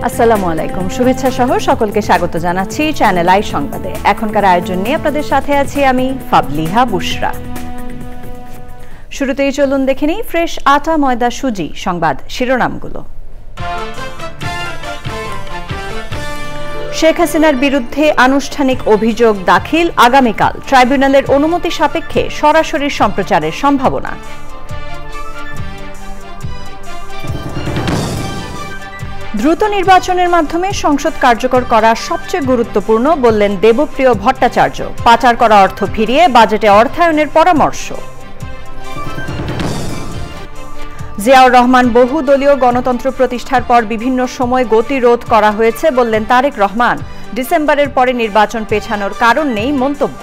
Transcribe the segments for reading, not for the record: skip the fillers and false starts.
আসসালামু আলাইকুম, শুভেচ্ছা সহ সকলকে স্বাগত জানাচ্ছি চ্যানেল আই সংবাদে। এখনকার আয়োজন নিয়ে আপনাদের সাথে আছি আমি ফাবলিহা বুশরা। শুরুতেই চলুন দেখে নিই ফ্রেশ আটা ময়দা সুজি সংবাদ শিরোনামগুলো। শেখ হাসিনার বিরুদ্ধে আনুষ্ঠানিক অভিযোগ দাখিল আগামীকাল, ট্রাইব্যুনালের অনুমতি সাপেক্ষে সরাসরি সম্প্রচারের সম্ভাবনা। দ্রুত নির্বাচনের মাধ্যমে সংসদ কার্যকর করা সবচেয়ে গুরুত্বপূর্ণ বললেন দেবপ্রিয় ভট্টাচার্য। পাচার করা অর্থ ফিরিয়ে বাজেটে অর্থায়নের পরামর্শ। জিয়াউর রহমান বহুদলীয় গণতন্ত্র প্রতিষ্ঠার পর বিভিন্ন সময় গতিরোধ করা হয়েছে বললেন তারেক রহমান। ডিসেম্বরের পরে নির্বাচন পেছানোর কারণ নেই মন্তব্য।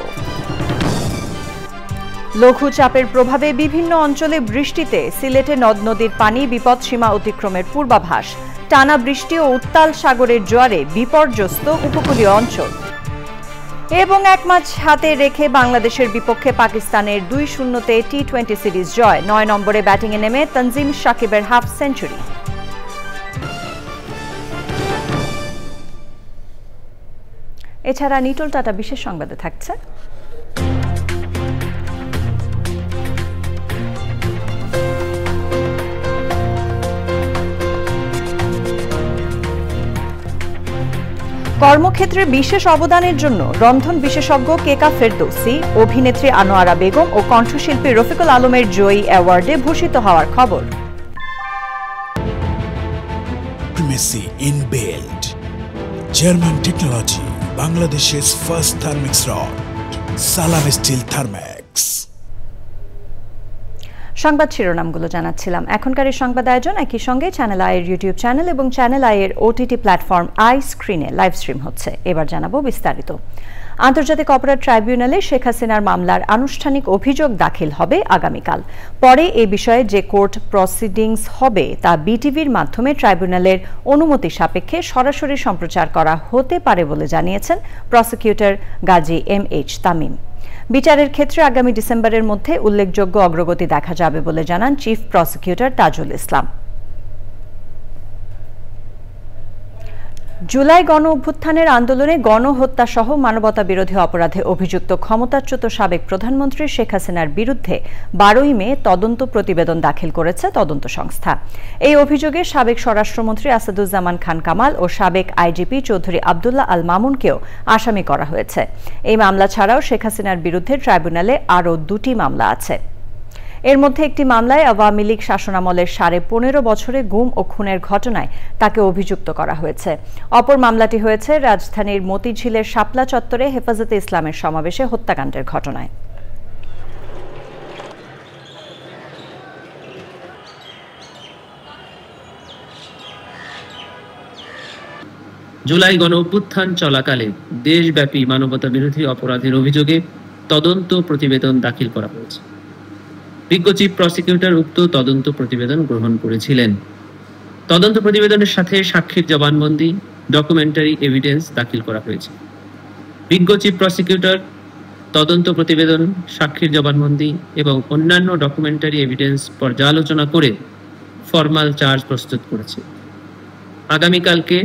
লঘুচাপের প্রভাবে বিভিন্ন অঞ্চলে বৃষ্টিতে সিলেটে নদ নদীর পানি বিপদসীমা অতিক্রমের পূর্বাভাস। টানা বৃষ্টি ও উত্তাল সাগরের জোয়ারে বিপর্যস্ত উপকূলীয় অঞ্চল। এবং এক ম্যাচ হাতে রেখে বাংলাদেশের বিপক্ষে পাকিস্তানের 2-0 টি-20 সিরিজ জয়। 9 নম্বরে ব্যাটিংয়ে নেমে তানজিম সাকিবের হাফ সেঞ্চুরি। এছাড়া নিটোল টাটা বিশেষ সংবাদে থাকছে কর্মক্ষেত্রে বিশেষ অবদানের জন্য রন্ধন বিশেষজ্ঞ কেকা ফেরদৌসি, অভিনেত্রী আনোয়ারা বেগম ও কণ্ঠশিল্পী রফিকুল আলমের জয়ী অ্যাওয়ার্ডে ভূষিত হওয়ার খবর। Primacy in build. German technology. Bangladesh's first thermix rod. Salam Steel Thermax. সংবাদ শিরোনামগুলো জানাচ্ছিলাম। এখনকার এই সংবাদ আয়োজন একই সঙ্গে চ্যানেল আইয়ের ইউটিউব চ্যানেল এবং চ্যানেল আইয়ের ওটিটি প্ল্যাটফর্ম আই স্ক্রিনে লাইভ স্ট্রিম হচ্ছে। এবার জানাবো বিস্তারিত। আন্তর্জাতিক অপরাধ ট্রাইব্যুনালে শেখ হাসিনার মামলার আনুষ্ঠানিক অভিযোগ দাখিল হবে আগামীকাল। পরে এ বিষয়ে যে কোর্ট প্রসিডিংস হবে তা বিটিভির মাধ্যমে ট্রাইব্যুনালের অনুমতি সাপেক্ষে সরাসরি সম্প্রচার করা হতে পারে বলে জানিয়েছেন প্রসিকিউটর গাজী এম.এইচ. তামিম। বিচারের ক্ষেত্রে আগামী ডিসেম্বরের মধ্যে উল্লেখযোগ্য অগ্রগতি দেখা যাবে বলে জানান চিফ প্রসিকিউটর তাজুল ইসলাম। জুলাই গণ অভ্যুত্থানের আন্দোলনে গণহত্যা সহ মানবতা বিরোধী অপরাধে অভিযুক্ত ক্ষমতাচ্যুত সাবেক প্রধানমন্ত্রী শেখ হাসিনার বিরুদ্ধে 12ই মে তদন্ত প্রতিবেদন দাখিল করেছে তদন্ত সংস্থা। এই অভিযোগে সাবেক স্বরাষ্ট্রমন্ত্রী আসাদুজ্জামান খান কামাল ও সাবেক আইজিপি চৌধুরী আবদুল্লাহ আল মামুনকেও আসামি করা হয়েছে। এই মামলা ছাড়াও শেখ হাসিনার বিরুদ্ধে ট্রাইব্যুনালে আরও 2টি মামলা আছে। এর মধ্যে একটি মামলায় আওয়ামী লীগ শাসনামলের 15.5 বছরে গুম ও খুনের ঘটনায় তাকে অভিযুক্ত করা হয়েছে। অপর মামলাটি হয়েছে রাজধানীর মতিঝিলের শাপলা চত্বরে হেফাজতে ইসলামের সমাবেশে হত্যাকাণ্ডের ঘটনায়। জুলাই গণ অভ্যুত্থান চলাকালে দেশব্যাপী মানবতা বিরোধী অপরাধের অভিযোগে তদন্ত প্রতিবেদন দাখিল করা হয়েছে। বিজ্ঞ চিফ প্রসিকিউটর উক্ত তদন্ত প্রতিবেদন গ্রহণ করেছিলেন। তদন্ত প্রতিবেদনের সাথে সাক্ষীর জবানবন্দি, ডকুমেন্টারি এভিডেন্স দাখিল করা হয়েছে। বিজ্ঞ চিফ প্রসিকিউটর তদন্ত প্রতিবেদন, সাক্ষীর জবানবন্দি এবং অন্যান্য ডকুমেন্টারি এভিডেন্স পর্যালোচনা করে ফরমাল চার্জ প্রস্তুত করেছে। আগামীকালকে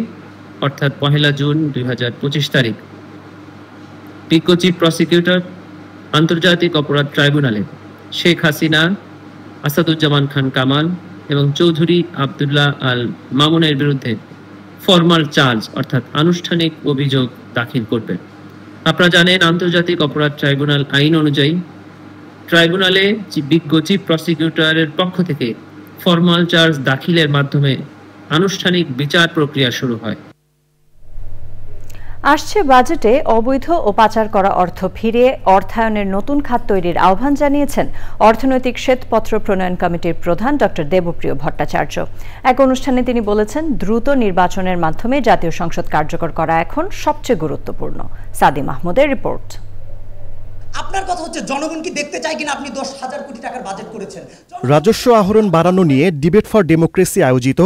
অর্থাৎ 1 জুন 2025 তারিখ বিজ্ঞ চিফ প্রসিকিউটর আন্তর্জাতিক অপরাধ ট্রাইব্যুনালে শেখ হাসিনা, আসাদুজ্জামান খান কামাল এবং চৌধুরী আবদুল্লাহ আল মামুনের বিরুদ্ধে ফরমাল চার্জ অর্থাৎ আনুষ্ঠানিক অভিযোগ দাখিল করবেন। আপনারা জানেন, আন্তর্জাতিক অপরাধ ট্রাইব্যুনাল আইন অনুযায়ী ট্রাইব্যুনালে বিজ্ঞ চিফ প্রসিকিউটরের পক্ষ থেকে ফরমাল চার্জ দাখিলের মাধ্যমে আনুষ্ঠানিক বিচার প্রক্রিয়া শুরু হয়। আসছে বাজেটে অবৈধ ও পাচার করা অর্থ ফিরিয়ে অর্থায়নের নতুন খাত তৈরির আহ্বান জানিয়েছেন অর্থনৈতিক শ্বেতপত্র প্রণয়ন কমিটির প্রধান ডক্টর দেবপ্রিয় ভট্টাচার্য। এক অনুষ্ঠানে তিনি বলেছেন, দ্রুত নির্বাচনের মাধ্যমে জাতীয় সংসদ কার্যকর করা এখন সবচেয়ে গুরুত্বপূর্ণ। সাদি মাহমুদের রিপোর্ট। আপনার কথা হচ্ছে জনগণ কি দেখতে চায় কিনা আপনি 10,000 কোটি টাকার বাজেট করেছেন। রাজস্ব আহরণ বাড়ানো নিয়ে ডিবেট ফর ডেমোক্রেসি আয়োজিত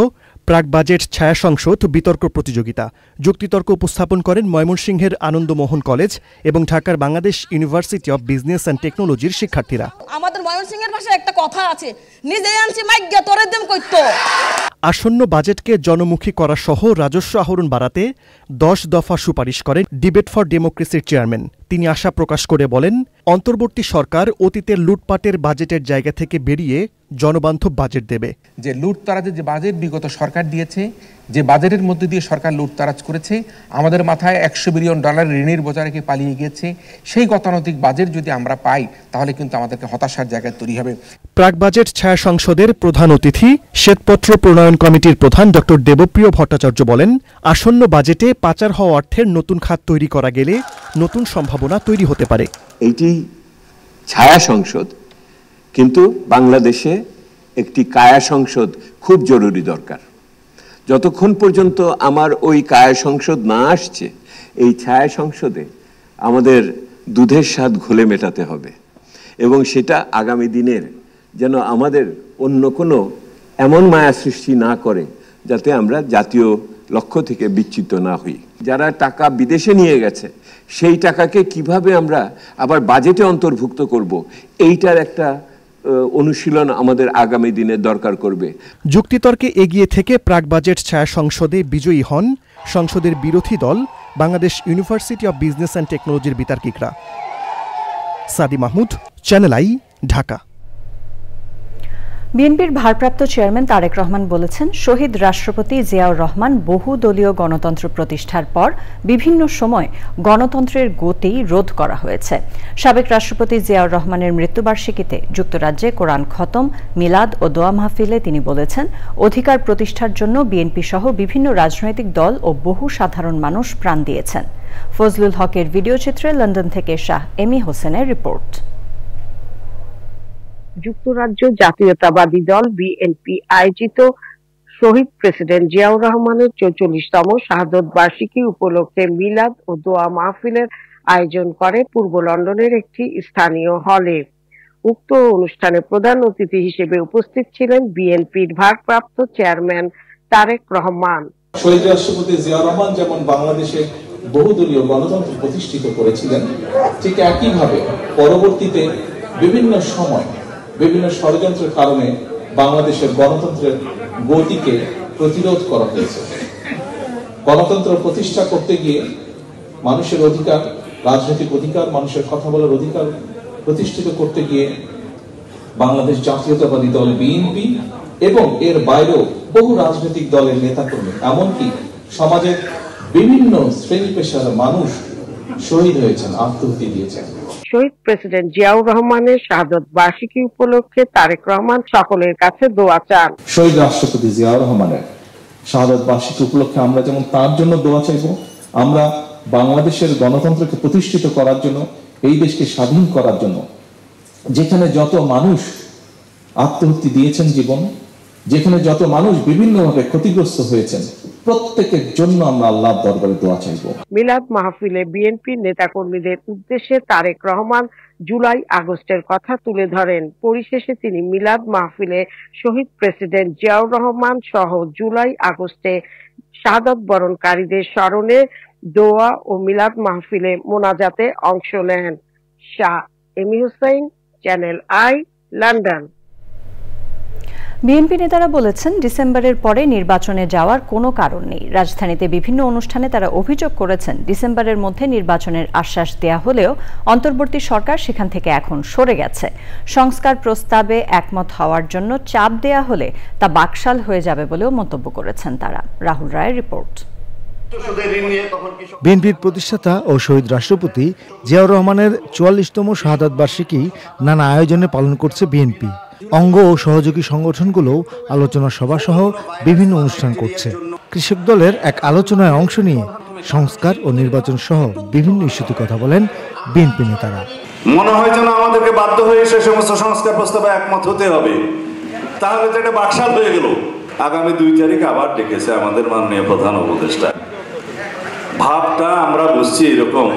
প্রাক বাজেট ছায়া সংসদ বিতর্ক প্রতিযোগিতা যুক্তিতর্ক উপস্থাপন করেন ময়মনসিংহের আনন্দমোহন কলেজ এবং ঢাকার Bangladesh university of business and টেকনোলজির শিক্ষার্থীরা। আমাদের ময়মনসিংহের ভাষায় একটা কথা আছে, নিজে আনছি মাইগ্যা তোরে দেম কইতো। আসন্ন বাজেটকে জনমুখী করা সহ রাজস্ব আহরণ বাড়াতে 10 দফা সুপারিশ করেন ডিবেট ফর ডেমোক্রেসির চেয়ারম্যান। তিনি আশা প্রকাশ করে বলেন, অন্তর্বর্তী সরকার অতীতের লুটপাটের বাজেটের জায়গা থেকে বেরিয়ে জনবান্ধব বাজেট দেবে। যে লুটতারাজের যে বাজেট বিগত সরকার দিয়েছে, যে বাজেটের মধ্যে দিয়ে সরকার লুটতারাজ করেছে, আমাদের মাথায় $100 বিলিয়ন ঋণের বোঝা রেখে পালিয়ে গিয়েছে, সেই গতানুগতিক বাজেট যদি আমরা পাই তাহলে কিন্তু আমাদেরকে হতাশার জায়গায় তৈরি হবে। প্রাক বাজেট ছায়া সংসদের প্রধান অতিথি শ্বেতপত্র প্রণয়ন কমিটির প্রধান ড দেবপ্রিয় ভট্টাচার্য বলেন, আসন্ন বাজেটে পাচার হওয়া অর্থের নতুন খাত তৈরি করা গেলে নতুন সম্ভাবনা তৈরি হতে পারে। এইটি ছায়া সংসদ, কিন্তু বাংলাদেশে একটি কায়া সংসদ খুব জরুরি দরকার। যতক্ষণ পর্যন্ত আমার ওই কায়া সংসদ না আসছে, এই ছায়া সংসদে আমাদের দুধের স্বাদ ঘোলে মেটাতে হবে এবং সেটা আগামী দিনের যেন আমাদের অন্য কোনো এমন মায়া সৃষ্টি না করে যাতে আমরা জাতীয় লক্ষ্য থেকে বিচ্যুত না হই। যারা টাকা বিদেশে নিয়ে গেছে সেই টাকাকে কিভাবে আমরা আবার বাজেটে অন্তর্ভুক্ত করব, এইটার একটা অনুশীলন আমাদের আগামী দিনে দরকার করবে। যুক্তিতর্কে এগিয়ে থেকে প্রাক বাজেট ছায়া সংসদে বিজয়ী হন সংসদের বিরোধী দল Bangladesh university of business and টেকনোলজির বিতার্কিকরা। সাদি মাহমুদ, চ্যানেল আই, ঢাকা। বিএনপির ভারপ্রাপ্ত চেয়ারম্যান তারেক রহমান বলেছেন, শহীদ রাষ্ট্রপতি জিয়াউর রহমান বহুদলীয় গণতন্ত্র প্রতিষ্ঠার পর বিভিন্ন সময় গণতন্ত্রের গতি রোধ করা হয়েছে। সাবেক রাষ্ট্রপতি জিয়াউর রহমানের মৃত্যুবার্ষিকীতে যুক্তরাজ্যে কোরআন খতম, মিলাদ ও দোয়া মাহফিলে তিনি বলেছেন, অধিকার প্রতিষ্ঠার জন্য বিএনপি সহ বিভিন্ন রাজনৈতিক দল ও বহু সাধারণ মানুষ প্রাণ দিয়েছেন। ফজলুল হকের ভিডিওচিত্রে লন্ডন থেকে শাহ এমি হোসেনের রিপোর্ট। যুক্তরাজ্য জাতীয়তাবাদী দল বিএনপি আয়োজিত শহীদ প্রেসিডেন্ট জিয়াউর রহমানের 44তম শাহাদত বার্ষিকী উপলক্ষে মিলাদ ও দোয়া মাহফিলের আয়োজন করে পূর্ব লন্ডনের একটি স্থানীয় হলে। উক্ত অনুষ্ঠানে প্রধান অতিথি হিসেবে উপস্থিত ছিলেন বিএনপির ভারপ্রাপ্ত চেয়ারম্যান তারেক রহমান। শহীদ রাষ্ট্রপতি জিয়াউর রহমান যেমন বাংলাদেশে বহুদলীয় গণতন্ত্র প্রতিষ্ঠিত করেছিলেন, ঠিক একইভাবে পরবর্তীতে বিভিন্ন সময় বিভিন্ন ষড়যন্ত্রের কারণে বাংলাদেশের গণতন্ত্রের গতিকে প্রতিরোধ করা হয়েছে। গণতন্ত্র প্রতিষ্ঠা করতে গিয়ে মানুষের অধিকার, রাজনৈতিক অধিকার, মানুষের কথা বলার অধিকার প্রতিষ্ঠিত করতে গিয়ে বাংলাদেশ জাতীয়তাবাদী দল বিএনপি এবং এর বাইরেও বহু রাজনৈতিক দলের নেতাকর্মী, এমনকি সমাজের বিভিন্ন শ্রেণী পেশার মানুষ শহীদ হয়েছেন, আত্মহত্যা দিয়েছেন। শহীদ প্রেসিডেন্ট জিয়াউর রহমানের শাহাদত বার্ষিকী উপলক্ষে তারেক রহমান সকলের কাছে দোয়া চান। শহীদ রাষ্ট্রপতি জিয়াউর রহমানের শাহাদত বার্ষিকী উপলক্ষে আমরা যেমন তার জন্য দোয়া চাইব, আমরা বাংলাদেশের গণতন্ত্রকে প্রতিষ্ঠিত করার জন্য, এই দেশকে স্বাধীন করার জন্য যেখানে যত মানুষ আত্মহত্যা দিয়েছেন জীবন, যেখানে যত মানুষ বিভিন্নভাবে ক্ষতিগ্রস্ত হয়েছেন, প্রত্যেকের জন্য আমরা আল্লাহর দরবারে দোয়া চাইব। মিলাদ মাহফিলে বিএনপির নেতাকর্মীদের উদ্দেশ্যে তারেক রহমান জুলাই আগস্টের কথা তুলে ধরেন। পরিশেষে তিনি মিলাদ মাহফিলে শহীদ প্রেসিডেন্ট জিয়াউর রহমান সহ জুলাই আগস্টে শাহাদত বরণকারীদের স্মরণে দোয়া ও মিলাদ মাহফিলে মোনাজাতে অংশ নেন। Shah Emi Hossain, channel I, London. BNP নেতারা বলেছেন, ডিসেম্বরের পরে নির্বাচনে যাওয়ার কোনো কারণ নেই। রাজধানীতে বিভিন্ন অনুষ্ঠানে তারা অভিযোগ করেছেন, ডিসেম্বরের মধ্যে নির্বাচনের আশ্বাস দেয়া হলেও অন্তর্বর্তী সরকার সেখান থেকে এখন সরে গেছে। সংস্কার প্রস্তাবে একমত হওয়ার জন্য চাপ দেয়া হলে তা বাকশাল হয়ে যাবে বলেও মন্তব্য করেছেন তারা। রাহুল রায়ের রিপোর্ট। বিএনপির প্রতিষ্ঠাতা ও শহীদ রাষ্ট্রপতি জিয়াউর রহমানের 44তম শাহাদত বার্ষিকী নানা আয়োজনে পালন করছে বিএনপি। অঙ্গ ও সহযোগী সংগঠনগুলোও আলোচনা সভা সহ বিভিন্ন অনুষ্ঠান করছে। কৃষক দলের এক আলোচনায় অংশ নিয়ে সংস্কার ও নির্বাচন সহ বিভিন্ন ইস্যুতে কথা বলেন বিএনপি নেতারা। মনে হয় যেন আমাদেরকে বাধ্য হয়ে সে সমস্ত সংস্কার প্রস্তাবে একমত হতে হবে, তাহলে তো এটা বাকশাল হয়ে গেল। আগামী 2 তারিখ আবার ডেকেছে আমাদের মাননীয় প্রধান উপদেষ্টা। ভাবটা আমরা বুঝছি এরকম,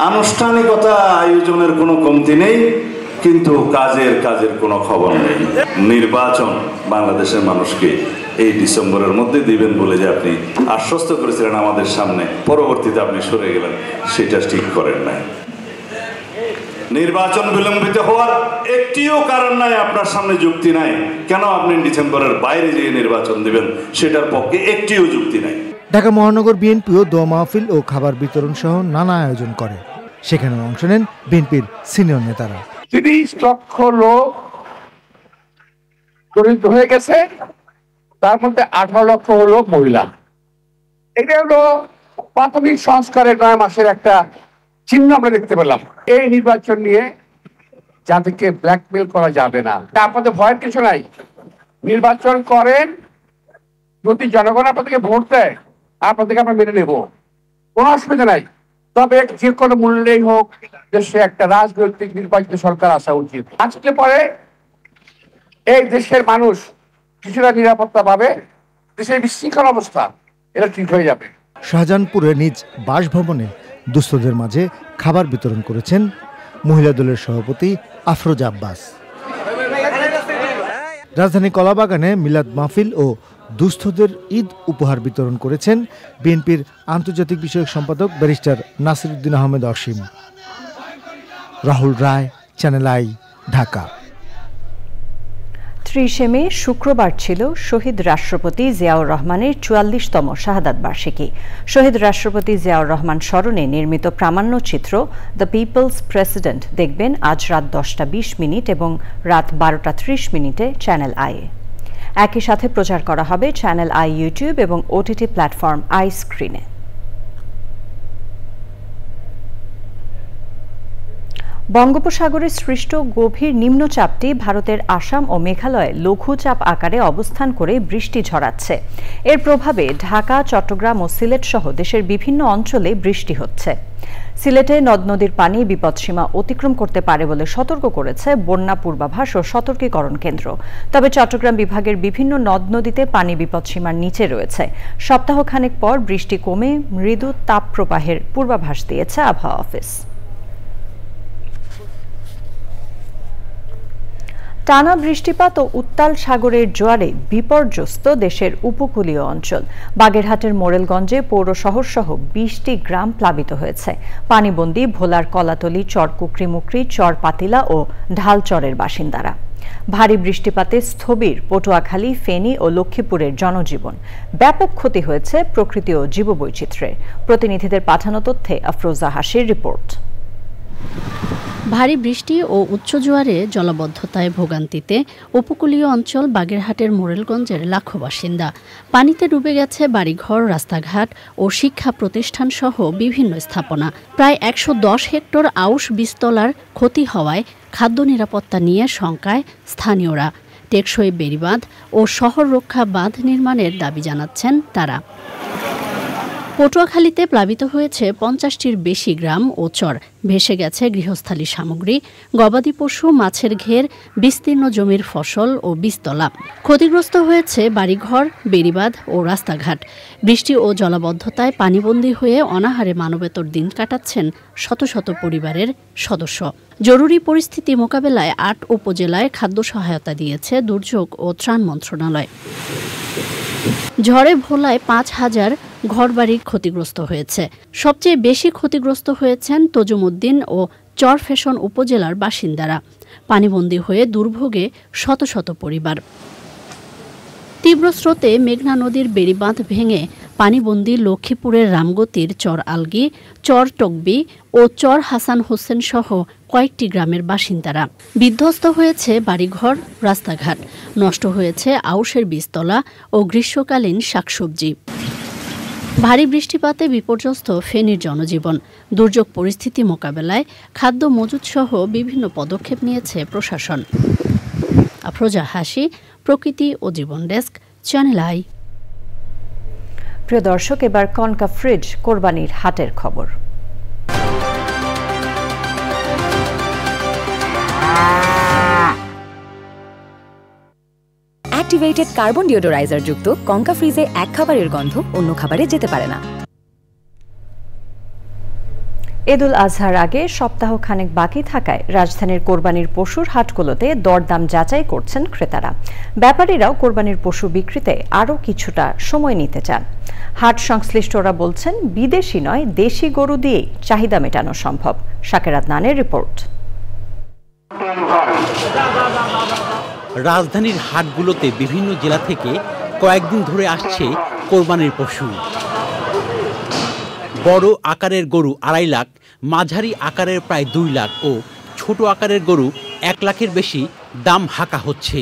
আনুষ্ঠানিকতা আয়োজনের কোনো কমতি নেই, কিন্তু কাজের কোনো খবর নেই। নির্বাচন বাংলাদেশের মানুষকে এই ডিসেম্বরের মধ্যে দিবেন বলে যে আপনি আশ্বস্ত করেছিলেন আমাদের সামনে, পরবর্তীতে আপনি সরে গেলেন, সেটা ঠিক করেন নাই। নির্বাচন বিলম্বিত হওয়ার একটিও কারণ নাই, আপনার সামনে যুক্তি নাই কেন আপনি ডিসেম্বরের বাইরে যেয়ে নির্বাচন দিবেন, সেটার পক্ষে একটিও যুক্তি নাই। ঢাকা মহানগর বিএনপিও দোয়া মাহফিল ও খাবার বিতরণ সহ নানা আয়োজন করে। সেখানে অংশ নেন বিএনপির সিনিয়র নেতারা। 30 লক্ষ লোক দরিদ্র হয়ে গেছে, তার মধ্যে 18 লক্ষ হলো মহিলা। এটা হলো প্রাথমিক সংস্কারের 9 মাসের একটা চিহ্ন আমরা দেখতে পেলাম। এই নির্বাচন নিয়ে যাদেরকে ব্ল্যাকমেল করা যাবে না, আপনাদের ভয়ের কিছু নাই। নির্বাচন করেন, যদি জনগণ আপনাদেরকে ভোট দেয় আপনাদেরকে আমরা মেনে নেব, কোনো অসুবিধা নাই। তবে যে কোনো মূল্যেই হোক দেশে একটা রাজনৈতিক নির্বাচিত সরকার আসা উচিত। আজকে পরে এই দেশের মানুষ কিছুটা নিরাপত্তা পাবে, দেশের বিশৃঙ্খল অবস্থা এটা ঠিক হয়ে যাবে। শাহজাহানপুরে নিজ বাসভবনে দুস্থদের মাঝে খাবার বিতরণ করেছেন মহিলা দলের সভাপতি আফরোজা আব্বাস। রাজধানী কলাবাগানে মিলাদ মাহফিল ও দুস্থদের ঈদ উপহার বিতরণ করেছেন বিএনপির আন্তর্জাতিক বিষয়ক সম্পাদক barrister Nasiruddin Ahmed Asim. Rahul Roy, channel I, Dhaka. 30 May শুক্রবার ছিল শহীদ রাষ্ট্রপতি জিয়াউর রহমানের 44তম শাহাদাত বার্ষিকী। শহীদ রাষ্ট্রপতি জিয়াউর রহমান স্মরণে নির্মিত প্রামাণ্যচিত্র দ্য পিপলস প্রেসিডেন্ট দেখবেন আজ রাত 10:20 এবং রাত 12:30 চ্যানেল আইয়ে। একই সাথে প্রচার করা হবে চ্যানেল আই ইউটিউব এবং ওটিটি প্ল্যাটফর্ম আই স্ক্রিনে। বঙ্গোপসাগরে সৃষ্ট গভীর নিম্নচাপটি ভারতের আসাম ও মেঘালয়ে লঘুচাপ আকারে অবস্থান করে বৃষ্টি ঝরাচ্ছে। এর প্রভাবে ঢাকা, চট্টগ্রাম ও সিলেট সহ দেশের বিভিন্ন অঞ্চলে বৃষ্টি হচ্ছে। সিলেটে নদ নদীর পানি বিপদসীমা অতিক্রম করতে পারে বলে সতর্ক করেছে বন্যা পূর্বাভাস ও সতর্কীকরণ কেন্দ্র। তবে চট্টগ্রাম বিভাগের বিভিন্ন নদ নদীতে পানি বিপদসীমার নিচে রয়েছে। সপ্তাহখানেক পর বৃষ্টি কমে মৃদু তাপপ্রবাহের পূর্বাভাস দিয়েছে আবহাওয়া অফিস। টানা বৃষ্টিপাত ও উত্তাল সাগরের জোয়ারে বিপর্যস্ত দেশের উপকূলীয় অঞ্চল। বাগেরহাটের মোরেলগঞ্জে পৌর শহর সহ 20টি গ্রাম প্লাবিত হয়েছে। পানিবন্দী ভোলার কলাতলী, চর কুকরিমুকরি, চর পাতিলা ও ঢালচরের বাসিন্দারা। ভারী বৃষ্টিপাতে স্থবির পটুয়াখালী, ফেনী ও লক্ষ্মীপুরের জনজীবন। ব্যাপক ক্ষতি হয়েছে প্রকৃতি ও জীববৈচিত্র্যের। প্রতিনিধিদের পাঠানো তথ্যে আফরোজা হাসির রিপোর্ট। ভারী বৃষ্টি ও উচ্চ জোয়ারে জলাবদ্ধতায় ভোগান্তিতে উপকূলীয় অঞ্চল বাগেরহাটের মোরেলগঞ্জের লাখো বাসিন্দা। পানিতে ডুবে গেছে বাড়িঘর, রাস্তাঘাট ও শিক্ষা প্রতিষ্ঠান সহ বিভিন্ন স্থাপনা। প্রায় 110 হেক্টর আউশ বীজতলার ক্ষতি হওয়ায় খাদ্য নিরাপত্তা নিয়ে শঙ্কায় স্থানীয়রা। টেকসই বেড়িবাঁধ ও শহর রক্ষা বাঁধ নির্মাণের দাবি জানাচ্ছেন তারা। পটুয়াখালীতে প্লাবিত হয়েছে 50টির বেশি গ্রাম ও চর। ভেসে গেছে গৃহস্থালী সামগ্রী, গবাদি পশু, মাছের ঘের, বিস্তীর্ণ জমির ফসল ও বীজতলা। ক্ষতিগ্রস্ত হয়েছে বাড়িঘর, বেড়িবাঁধ ও রাস্তাঘাট। বৃষ্টি ও জলাবদ্ধতায় পানিবন্দী হয়ে অনাহারে মানবেতর দিন কাটাচ্ছেন শত শত পরিবারের সদস্য। জরুরি পরিস্থিতি মোকাবেলায় 8 উপজেলায় খাদ্য সহায়তা দিয়েছে দুর্যোগ ও ত্রাণ মন্ত্রণালয়। ঝড়ে ভোলায় 5000 ঘরবাড়ি ক্ষতিগ্রস্ত হয়েছে। সবচেয়ে বেশি ক্ষতিগ্রস্ত হয়েছেন তজুমউদ্দিন ও চরফ্যাশন উপজেলার বাসিন্দারা। পানিবন্দী হয়ে দুর্ভোগে শত শত পরিবার। তীব্র স্রোতে মেঘনা নদীর বেড়িবাঁধ ভেঙে পানিবন্দী লক্ষ্মীপুরের রামগতির চর আলগি, চর টকবি ও চর হাসান হোসেন সহ কয়েকটি গ্রামের বাসিন্দারা। বিধ্বস্ত হয়েছে বাড়িঘর, রাস্তাঘাট। নষ্ট হয়েছে আউশের বীজতলা ও গ্রীষ্মকালীন শাকসবজি। ভারী বৃষ্টিপাতে বিপর্যস্ত ফেনীর জনজীবন। দুর্যোগ পরিস্থিতি মোকাবেলায় খাদ্য মজুত সহ বিভিন্ন পদক্ষেপ নিয়েছে প্রশাসন। আফরোজা হাসি, প্রকৃতি ও জীবন ডেস্ক, চ্যানেল আই। প্রিয় দর্শক, এবার কনকা ফ্রিজ কোরবানির হাটের খবর। অ্যাক্টিভেটেড কার্বন ডিওডোরাইজার যুক্ত কনকা ফ্রিজে এক খাবারের গন্ধ অন্য খাবারে যেতে পারে না। ঈদুল আজহার আগে সপ্তাহ খানেক বাকি থাকায় রাজধানীর কোরবানির পশুর হাটগুলোতে দরদাম যাচাই করছেন ক্রেতারা। ব্যাপারীরাও কোরবানির পশু বিক্রিতে আরও কিছুটা সময় নিতে চান। হাট সংশ্লিষ্টরা বলছেন, বিদেশি নয় দেশি গরু দিয়েই চাহিদা মেটানো সম্ভব। শাকের আদনানের রিপোর্ট। রাজধানীর হাটগুলোতে বিভিন্ন জেলা থেকে কয়েকদিন ধরে আসছে কোরবানির পশু। বড় আকারের গরু 2.5 লাখ, মাঝারি আকারের প্রায় 2 লাখ ও ছোট আকারের গরু 1 লাখের বেশি দাম হাঁকা হচ্ছে।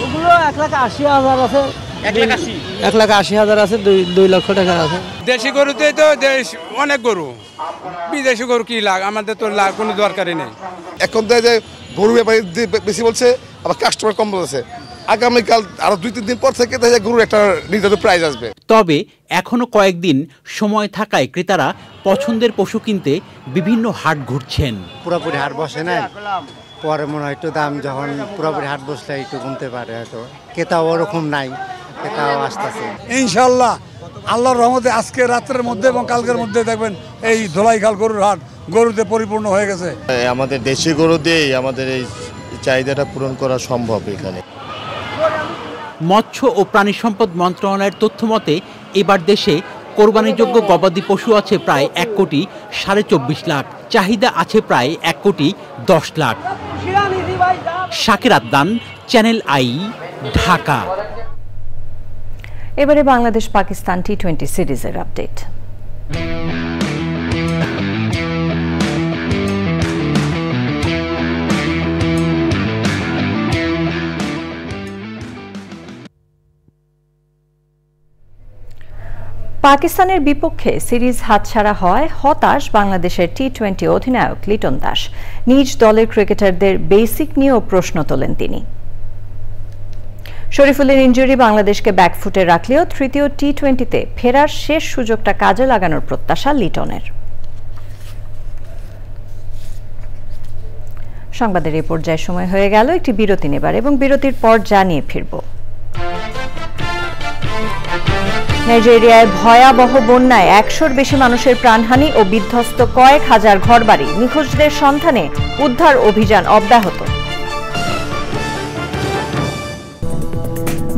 ওগুলো 1,80,000 আছে, 1,80,000 আছে, 2 লক্ষ টাকা আছে। দেশি গরুতেই তো অনেক গরু, বিদেশি গরু কি লাগ, আমাদের তো কোনো দরকারই নেই। এখন যে গরু ব্যাপারী বেশি বলছে, আবার কাস্টমার কম বলছে। আগামীকাল আরো 2-3 দিন পর থেকে গরুর একটা নির্ধারিত প্রাইস আসবে। তবে এখনো কয়েকদিন সময় থাকায় ক্রেতারা পছন্দের পশু কিনতে বিভিন্ন হাট ঘুরছেন। পুরোপুরি হাট বসে না, পরে মনে হয় একটু দাম যখন পুরোপুরি হাট বসলে একটু কমতে পারে, হয়তো ক্রেতাও ওরকম নাই, ক্রেতাও আসতেছে ইনশাল্লাহ। আল্লাহর রহমতে আজকে রাত্রের মধ্যে এবং কালকের মধ্যে দেখবেন এই ধোলাইখাল গরুর হাট গরুতে পরিপূর্ণ হয়ে গেছে। আমাদের দেশি গরু দিয়েই আমাদের এই চাহিদাটা পূরণ করা সম্ভব। এখানে মৎস্য ও প্রাণী সম্পদ মন্ত্রণালয়ের তথ্য মতে এবার দেশে কোরবানিযোগ্য গবাদি পশু আছে প্রায় 1,24,25 লাখ, চাহিদা আছে প্রায় 1,10 লাখ। Shakir Adnan, channel I, Dhaka. এবারে বাংলাদেশ পাকিস্তান টি-20 সিরিজের আপডেট। পাকিস্তানের বিপক্ষে সিরিজ হাতছাড়া হয় হতাশ বাংলাদেশের টি-20 অধিনায়ক লিটন দাস। নিজ দলের ক্রিকেটারদের বেসিক নিয়েও প্রশ্ন তোলেন তিনি। শরীফুলের ইনজুরি বাংলাদেশকে ব্যাকফুটে রাখলেও তৃতীয় টি-20তে ফেরার শেষ সুযোগটা কাজে লাগানোর প্রত্যাশা লিটনের। সংবাদের এই পর্যায়ে সময় হয়ে গেল একটি বিরতি নেবার, এবং বিরতির পর জানিয়ে ফিরব। নাইজেরিয়ায় ভয়াবহ বন্যায় 100-র বেশি মানুষের প্রাণহানি ও বিধ্বস্ত কয়েক হাজার ঘরবাড়ি। নিখোঁজদের সন্ধানে উদ্ধার অভিযান অব্যাহত।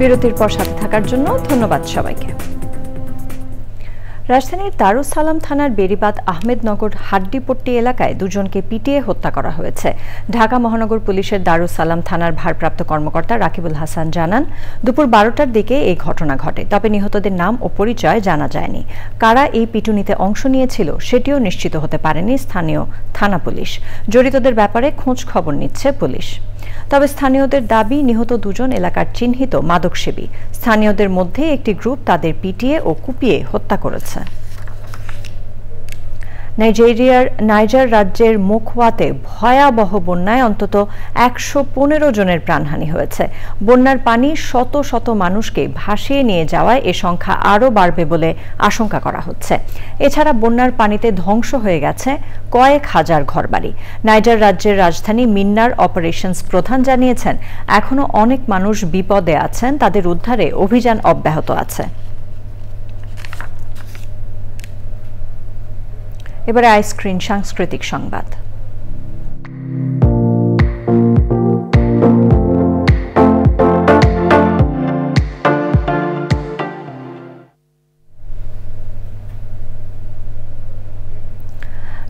বিরতির পর সাথে থাকার জন্য ধন্যবাদ সবাইকে। রাজধানীর দারুস সালাম থানার বেড়িবাঁধ আহমেদনগর হাড্ডিপট্টি এলাকায় দুজনকে পিটিয়ে হত্যা করা হয়েছে। ঢাকা মহানগর পুলিশের দারুস সালাম থানার ভারপ্রাপ্ত কর্মকর্তা রাকিবুল হাসান জানান, দুপুর 12টার দিকে এই ঘটনা ঘটে। তবে নিহতদের নাম ও পরিচয় জানা যায়নি। কারা এই পিটুনিতে অংশ নিয়েছিল সেটিও নিশ্চিত হতে পারেনি স্থানীয় থানা পুলিশ। জড়িতদের ব্যাপারে খোঁজ খবর নিচ্ছে পুলিশ। তবে স্থানীয়দের দাবি, নিহত দুজন এলাকার চিহ্নিত মাদকসেবী। স্থানীয়দের মধ্যে একটি গ্রুপ তাদের পিটিয়ে ও কুপিয়ে হত্যা করেছে। নাইজেরিয়ার নাইজার রাজ্যের মোখওয়াতে ভয়াবহ বন্যায় অন্তত 115 জনের প্রাণহানি হয়েছে। বন্যার পানি শত শত মানুষকে ভাসিয়ে নিয়ে যাওয়ায় এ সংখ্যা আরও বাড়বে বলে আশঙ্কা করা হচ্ছে। এছাড়া বন্যার পানিতে ধ্বংস হয়ে গেছে কয়েক হাজার ঘরবাড়ি। নাইজার রাজ্যের রাজধানী মিন্নার অপারেশনস প্রধান জানিয়েছেন, এখনো অনেক মানুষ বিপদে আছেন, তাদের উদ্ধারে অভিযান অব্যাহত আছে। এবারে আইস্ক্রিন সাংস্কৃতিক সংবাদ।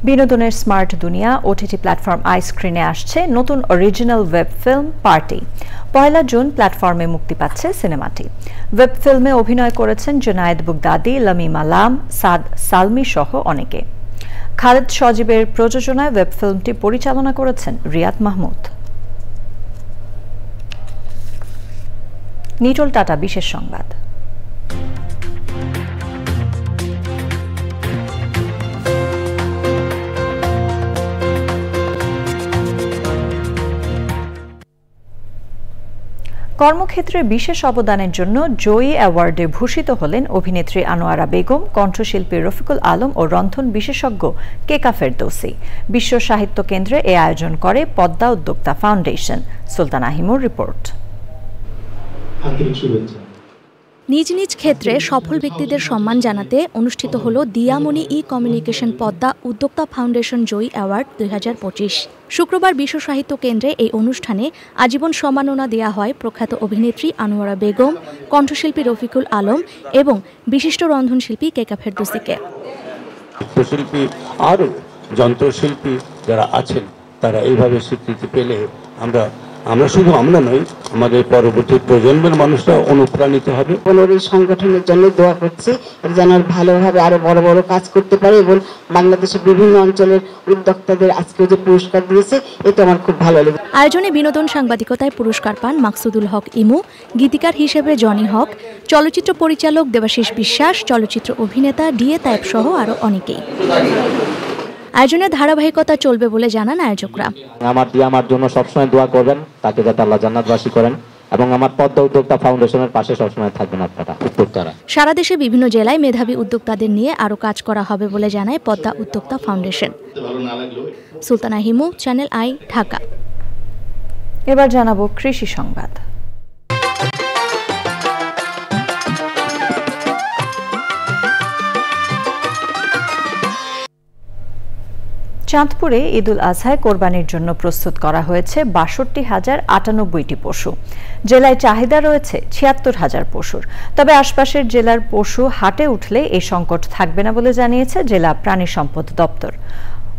বিনোদনের স্মার্ট দুনিয়া ওটিটি প্ল্যাটফর্ম আইস্ক্রিনে আসছে নতুন original web film party. 1 June প্ল্যাটফর্মে মুক্তি পাচ্ছে সিনেমাটি। ওয়েব ফিল্মে অভিনয় করেছেন জুনায়েদ বুগদাদি, লামিম আলাম, সাদ সালমি সহ অনেকে। খালেদ সজীবের প্রযোজনায় ওয়েব ফিল্মটি পরিচালনা করেছেন রিয়াদ মাহমুদ। নিটোল টাটা বিশেষ সংবাদ। কর্মক্ষেত্রে বিশেষ অবদানের জন্য জয়ী অ্যাওয়ার্ডে ভূষিত হলেন অভিনেত্রী আনোয়ারা বেগম, কণ্ঠশিল্পী রফিকুল আলম ও রন্ধন বিশেষজ্ঞ কেকা ফেরদৌসী। বিশ্ব সাহিত্য কেন্দ্রে এ আয়োজন করে পদ্মা উদ্যোক্তা ফাউন্ডেশন। সুলতান আহিমুর রিপোর্ট। নিজ নিজ ক্ষেত্রে সফল ব্যক্তিদের সম্মান জানাতে অনুষ্ঠিত হলো দিয়ামণি ই-কমিউনিকেশন পদ্মা উদ্যোক্তা ফাউন্ডেশন জয়ী অ্যাওয়ার্ড 2025। শুক্রবার বিশ্ব সাহিত্য কেন্দ্রে এই অনুষ্ঠানে আজীবন সম্মাননা দেয়া হয় প্রখ্যাত অভিনেত্রী আনোয়ারা বেগম, কণ্ঠশিল্পী রফিকুল আলম এবং বিশিষ্ট রন্ধনশিল্পী কেকা ফেরদৌসীকে। শিল্পী আর যন্ত্রশিল্পী যারা আছেন তারা এইভাবে স্বীকৃতি পেলে আমরা শুধু আমরা নই, আমাদের পরবর্তী প্রজন্মের মানুষরা অনুপ্রাণিত হবে। এই সংগঠনের জন্য দোয়া করছি যেন ভালোভাবে আরো বড় বড় কাজ করতে পারে, এবং বাংলাদেশের বিভিন্ন অঞ্চলের উদ্যোক্তাদের আজকে যে পুরস্কার দিয়েছে এটা আমার খুব ভালো লাগে। আয়োজনে বিনোদন সাংবাদিকতায় পুরস্কার পান মাকসুদুল হক ইমু, গীতিকার হিসেবে জনি হক, চলচ্চিত্র পরিচালক দেবাশিস বিশ্বাস, চলচ্চিত্র অভিনেতা ডিএ তায়েব সহ আরো অনেকেই। আয়োজনের ধারাবাহিকতা চলবে বলে জানান আয়োজকরা। আমার জন্য সবসময় দোয়া করবেন, তাকে যাতে আল্লাহ জান্নাতবাসী করেন, এবং আমার পদ্মা উদ্যোক্তা ফাউন্ডেশনের পাশে সবসময় থাকবেন আপনারা উদ্যোক্তারা। সারা দেশে বিভিন্ন জেলায় মেধাবী উদ্যোক্তাদের নিয়ে আরো কাজ করা হবে বলে জানায় পদ্মা উদ্যোক্তা foundation. Sultana Himu, channel I, Dhaka. এবার জানাবো কৃষি সংবাদ। চাঁদপুরে ঈদুল আজহায় কোরবানির জন্য প্রস্তুত করা হয়েছে ৬২,০৯৮টি পশু। জেলায় চাহিদা রয়েছে ৭৬,০০০ পশুর। তবে আশপাশের জেলার পশু হাটে উঠলে এই সংকট থাকবে না বলে জানিয়েছে জেলা প্রাণী সম্পদ দপ্তর।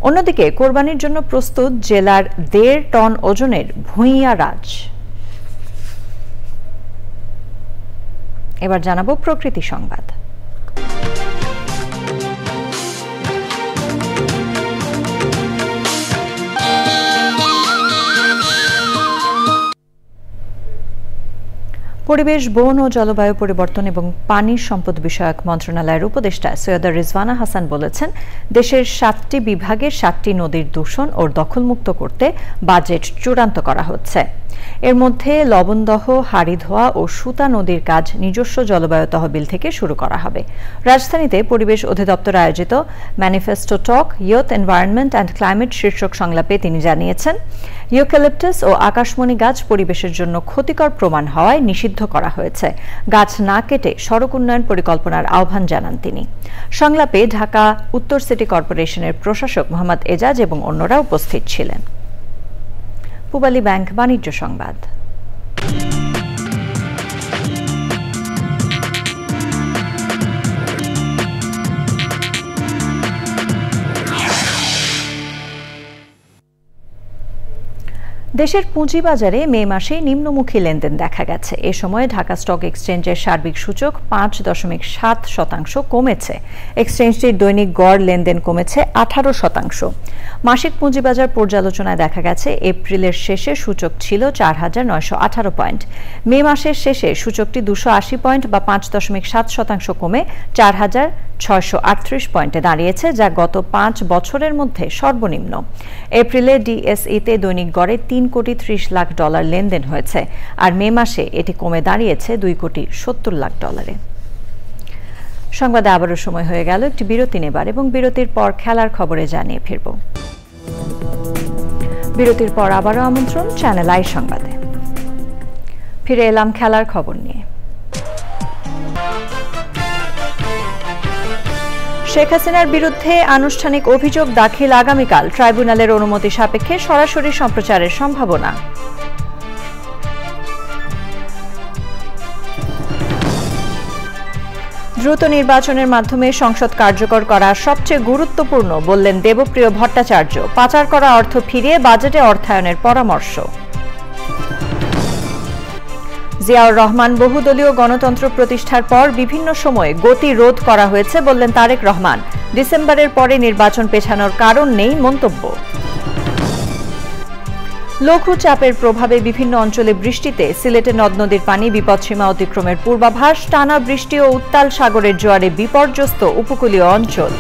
অন্যদিকে কোরবানির জন্য প্রস্তুত জেলার ১.৫ টন ওজনের ভূঁইয়া রাজ। এবার জানাবো প্রকৃতি সংবাদ। পরিবেশ, বন ও জলবায়ু পরিবর্তন এবং পানি সম্পদ বিষয়ক মন্ত্রণালয়ের উপদেষ্টা সৈয়দা রিজওয়ানা হাসান বলেছেন, দেশের ৭টি বিভাগের ৭টি নদীর দূষণ ও দখলমুক্ত করতে বাজেট চূড়ান্ত করা হচ্ছে। এর মধ্যে লবণদহ, হাড়িধোয়া ও সুতা নদীর কাজ নিজস্ব জলবায়ু তহবিল থেকে শুরু করা হবে। রাজধানীতে পরিবেশ অধিদপ্তর আয়োজিত manifesto talk youth environment and climate শীর্ষক সংলাপে তিনি জানিয়েছেন, ইউক্যালিপটাস ও আকাশমণি গাছ পরিবেশের জন্য ক্ষতিকর প্রমাণ হওয়ায় নিষিদ্ধ করা হয়েছে। গাছ না কেটে সড়ক উন্নয়ন পরিকল্পনার আহ্বান জানান তিনি। সংলাপে ঢাকা উত্তর সিটি কর্পোরেশনের প্রশাসক মোহাম্মদ এজাজ এবং অন্যরা উপস্থিত ছিলেন। পূবালী ব্যাংক বাণিজ্য সংবাদ। দেশের পুঁজিবাজারে মে মাসে নিম্নমুখী লেনদেন দেখা গেছে। এ সময় ঢাকা স্টক এক্সচেঞ্জের সার্বিক সূচক ৫.৭% কমেছে। এক্সচেঞ্জটির দৈনিক গড় লেনদেন কমেছে 18%। মাসিক পুঁজিবাজার পর্যালোচনায় দেখা গেছে, এপ্রিলের শেষে সূচক ছিল ৪,৯১৮ পয়েন্ট। মে মাসের শেষে সূচকটি 280 পয়েন্ট বা ৫.৭% কমে ৪,৬৩৮ পয়েন্টে দাঁড়িয়েছে, যা গত ৫ বছরের মধ্যে সর্বনিম্ন। এপ্রিলে ডিএসইতে দৈনিক গড়ে $3,30,00,000 লেনদেন হয়েছে, আর মে মাসে এটি কমে দাঁড়িয়েছে $2,70,00,000। সংবাদে আবারও সময় হয়ে গেল একটি বিরতি নেবার, এবং বিরতির পর খেলার খবরে জানিয়ে ফিরব। বিরতির পর আবারও আমন্ত্রণ চ্যানেল আই সংবাদে। ফিরে এলাম খেলার খবর নিয়ে। শেখ হাসিনার বিরুদ্ধে আনুষ্ঠানিক অভিযোগ দাখিল আগামীকাল। ট্রাইব্যুনালের অনুমতি সাপেক্ষে সরাসরি সম্প্রচারের সম্ভাবনা। দ্রুত নির্বাচনের মাধ্যমে সংসদ কার্যকর করা সবচেয়ে গুরুত্বপূর্ণ বললেন দেবপ্রিয় ভট্টাচার্য। পাচার করা অর্থ ফিরিয়ে বাজেটে অর্থায়নের পরামর্শ। জিয়াউর রহমান বহুদলীয় গণতন্ত্র প্রতিষ্ঠার পর বিভিন্ন সময়ে গতি রোধ করা হয়েছে বললেন তারেক রহমান। ডিসেম্বরের পরে নির্বাচন পেছানোর কারণ নেই মন্তব্য। লঘু চাপের প্রভাবে বিভিন্ন অঞ্চলে বৃষ্টিতে সিলেটে নদ নদীর পানি বিপদসীমা অতিক্রমের পূর্বাভাস। টানা বৃষ্টি ও উত্তাল সাগরের জোয়ারে বিপর্যস্ত উপকূলীয় অঞ্চল।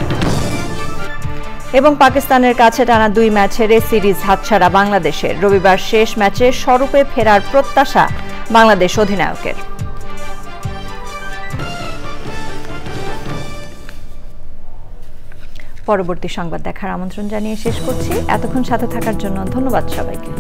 এবং পাকিস্তানের কাছে টানা 2 ম্যাচ হেরে সিরিজ হাতছাড়া বাংলাদেশের। রবিবার শেষ ম্যাচে স্বরূপে ফেরার প্রত্যাশা বাংলাদেশ অধিনায়কের। পরবর্তী সংবাদ দেখার আমন্ত্রণ জানিয়ে শেষ করছি। এতক্ষণ সাথে থাকার জন্য ধন্যবাদ সবাইকে।